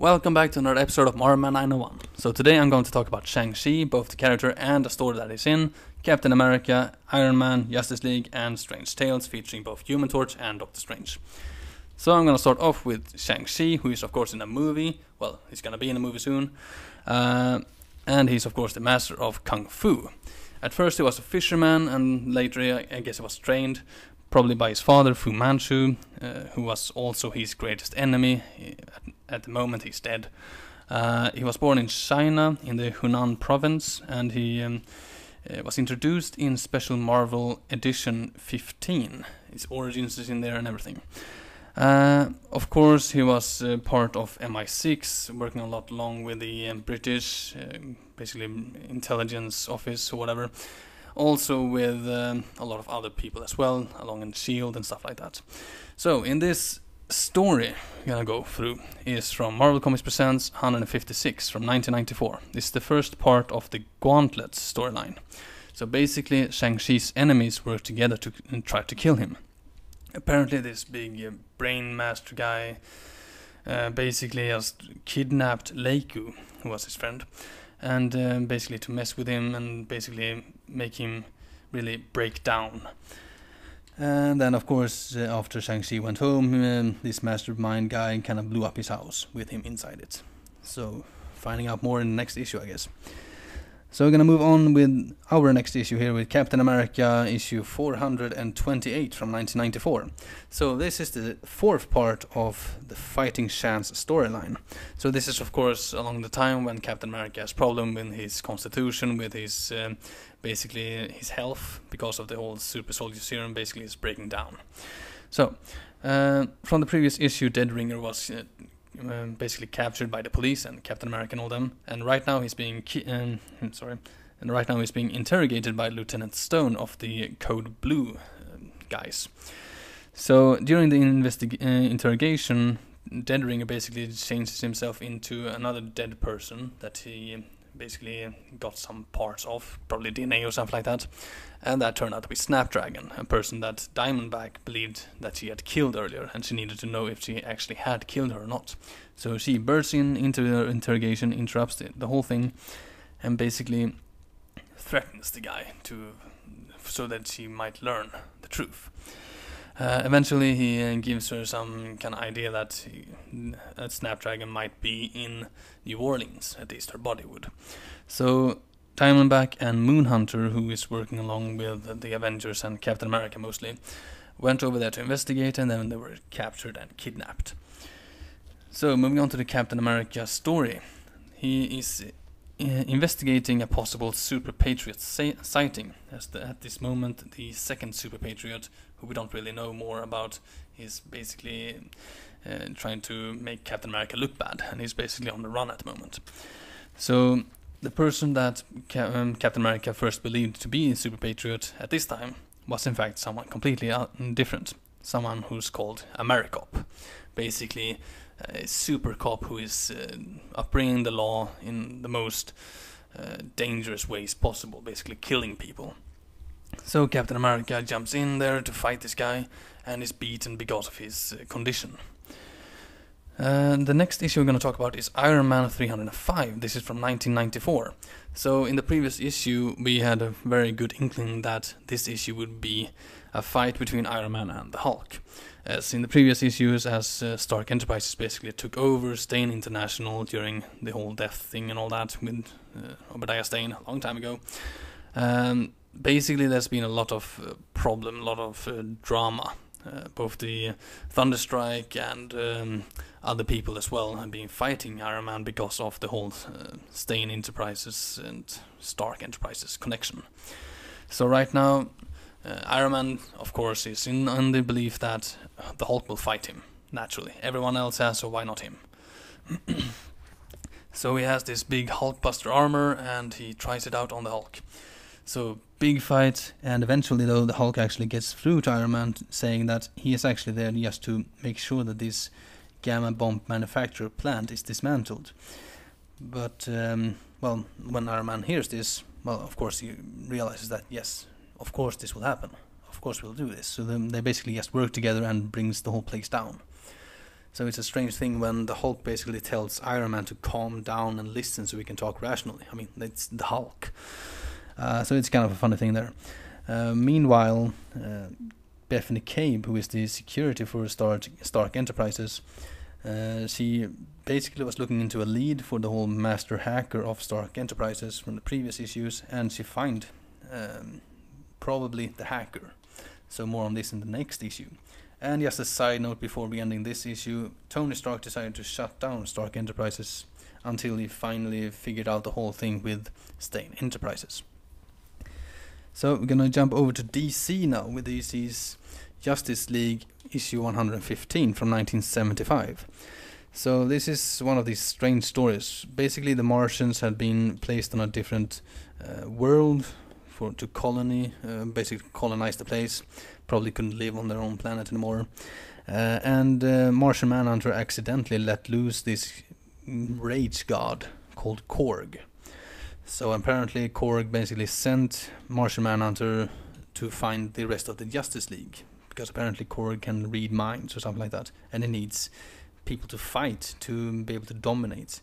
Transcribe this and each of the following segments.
Welcome back to another episode of Marvel Man 901. So today I'm going to talk about Shang-Chi, both the character and the story that he's in, Captain America, Iron Man, Justice League, and Strange Tales featuring both Human Torch and Doctor Strange. So I'm going to start off with Shang-Chi, who is of course in a movie. Well, he's going to be in a movie soon. And he's of course the master of Kung Fu. At first he was a fisherman, and later I guess he was trained probably by his father, Fu Manchu, who was also his greatest enemy. At the moment he's dead. He was born in China, in the Hunan province, and he was introduced in Special Marvel Edition 15. His origins is in there and everything. Of course, he was part of MI6, working a lot along with the British, basically intelligence office or whatever. Also with a lot of other people as well, along in S.H.I.E.L.D. and stuff like that. So, in this story we're gonna go through is from Marvel Comics Presents 156 from 1994. This is the first part of the Gauntlet storyline. So basically, Shang-Chi's enemies work together to try to kill him. Apparently this big brain master guy basically just kidnapped Leiku, who was his friend, and basically to mess with him and basically make him really break down. And then of course after Shang-Chi went home, this mastermind guy kind of blew up his house with him inside it. So finding out more in the next issue, I guess. So we're gonna move on with our next issue here with Captain America issue 428 from 1994. So this is the fourth part of the Fighting Chance storyline. So this is of course along the time when Captain America has problem with his constitution, with his basically his health, because of the whole super soldier serum basically is breaking down. So from the previous issue, Dead Ringer was basically captured by the police and Captain America and all them, and right now he's being interrogated by Lieutenant Stone of the Code Blue guys. So during the interrogation, Dead Ringer basically changes himself into another dead person that he basically got some parts of, probably DNA or something like that, and that turned out to be Snapdragon, a person that Diamondback believed that she had killed earlier, and she needed to know if she actually had killed her or not. So she bursts into her interrogation, interrupts the whole thing, and basically threatens the guy so that she might learn the truth. Eventually he gives her some kind of idea that Snapdragon might be in New Orleans, at least her body would. So Diamondback and Moonhunter, who is working along with the Avengers and Captain America mostly, went over there to investigate, and then they were captured and kidnapped. So moving on to the Captain America story. He is investigating a possible Super Patriot sighting. At this moment, the second Super Patriot, who we don't really know more about, is basically trying to make Captain America look bad, and he's basically on the run at the moment. So the person that Captain America first believed to be a Super Patriot at this time was in fact someone completely different. Someone who's called Americop. Basically a super cop who is upbringing the law in the most dangerous ways possible, basically killing people. So Captain America jumps in there to fight this guy, and is beaten because of his condition. The next issue we're going to talk about is Iron Man 305. This is from 1994. So in the previous issue we had a very good inkling that this issue would be a fight between Iron Man and the Hulk. As in the previous issues, as Stark Enterprises basically took over Stane International during the whole death thing and all that with Obadiah Stane a long time ago. Basically there's been a lot of problem, a lot of drama. Both the Thunderstrike and other people as well have been fighting Iron Man because of the whole Stane Enterprises and Stark Enterprises connection. So right now Iron Man, of course, is in the belief that the Hulk will fight him, naturally. Everyone else has, so why not him? So he has this big Hulkbuster-armor, and he tries it out on the Hulk. So, big fight, and eventually, though, the Hulk actually gets through to Iron Man, saying that he is actually there just to make sure that this gamma bomb manufacturer plant is dismantled. But, well, when Iron Man hears this, well, of course, he realizes that, yes, of course this will happen. Of course we'll do this. So they basically just work together and brings the whole place down. So it's a strange thing when the Hulk basically tells Iron Man to calm down and listen so we can talk rationally. I mean, it's the Hulk. So it's kind of a funny thing there. Meanwhile, Bethany Cabe, who is the security for Stark Enterprises, she basically was looking into a lead for the whole master hacker of Stark Enterprises from the previous issues, and she found probably the hacker. So more on this in the next issue. And just a side note before we ending this issue, Tony Stark decided to shut down Stark Enterprises until he finally figured out the whole thing with Stane Enterprises. So we're gonna jump over to DC now with DC's Justice League issue 115 from 1975. So this is one of these strange stories. Basically the Martians had been placed on a different world to basically colonize the place. Probably couldn't live on their own planet anymore. And Martian Manhunter accidentally let loose this rage god called Korge. So apparently Korg basically sent Martian Manhunter to find the rest of the Justice League, because apparently Korg can read minds or something like that, and he needs people to fight to be able to dominate.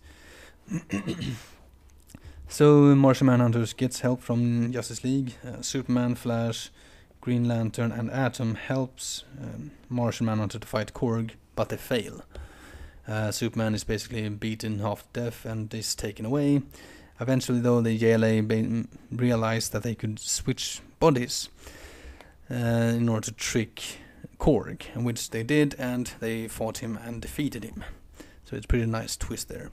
So Martian Manhunter gets help from Justice League. Superman, Flash, Green Lantern and Atom helps Martian Manhunter to fight Korg, but they fail. Superman is basically beaten half to death and is taken away. Eventually, though, the JLA realized that they could switch bodies in order to trick Korg, which they did, and they fought him and defeated him. So it's a pretty nice twist there.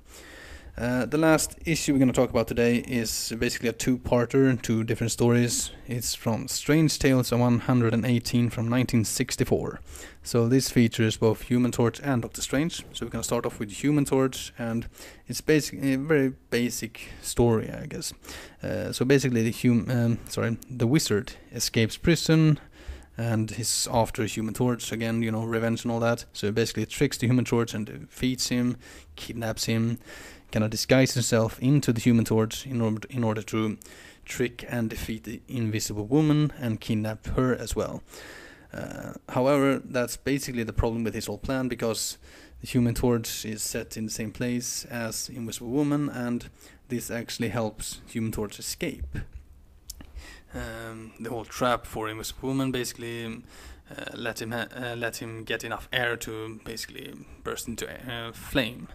The last issue we're going to talk about today is basically a two-parter, two different stories. It's from Strange Tales 118 from 1964. So this features both Human Torch and Doctor Strange. So we're going to start off with Human Torch, and it's basically a very basic story, I guess. So basically the wizard escapes prison and he's after Human Torch again, revenge and all that. So he basically tricks the Human Torch and defeats him, kidnaps him, kind of disguise himself into the Human Torch in order to trick and defeat the Invisible Woman and kidnap her as well. However, that's basically the problem with his whole plan, because the Human Torch is set in the same place as Invisible Woman, and this actually helps Human Torch escape. The whole trap for Invisible Woman basically let him get enough air to basically burst into flame.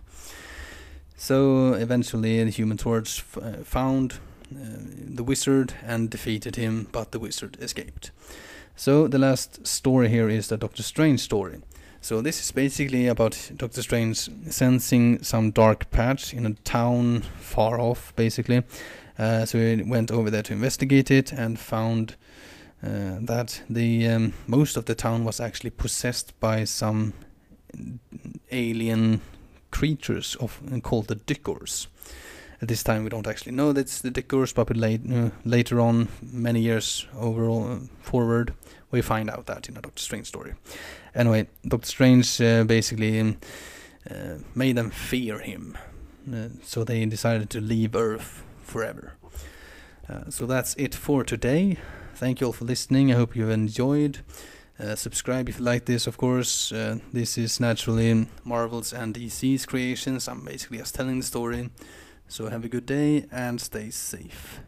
So eventually the Human Torch found the wizard and defeated him, but the wizard escaped. So the last story here is the Doctor Strange story. So this is basically about Doctor Strange sensing some dark patch in a town far off, basically. So he went over there to investigate it and found that the most of the town was actually possessed by some alien creatures called the Dykkors. At this time we don't actually know that it's the Dykkors, but later on, many years forward, we find out that in a Doctor Strange story. Anyway, Doctor Strange basically made them fear him, so they decided to leave Earth forever. So that's it for today. Thank you all for listening. I hope you've enjoyed. Subscribe if you like this, of course. This is naturally Marvel's and DC's creations. I'm basically just telling the story. So have a good day and stay safe.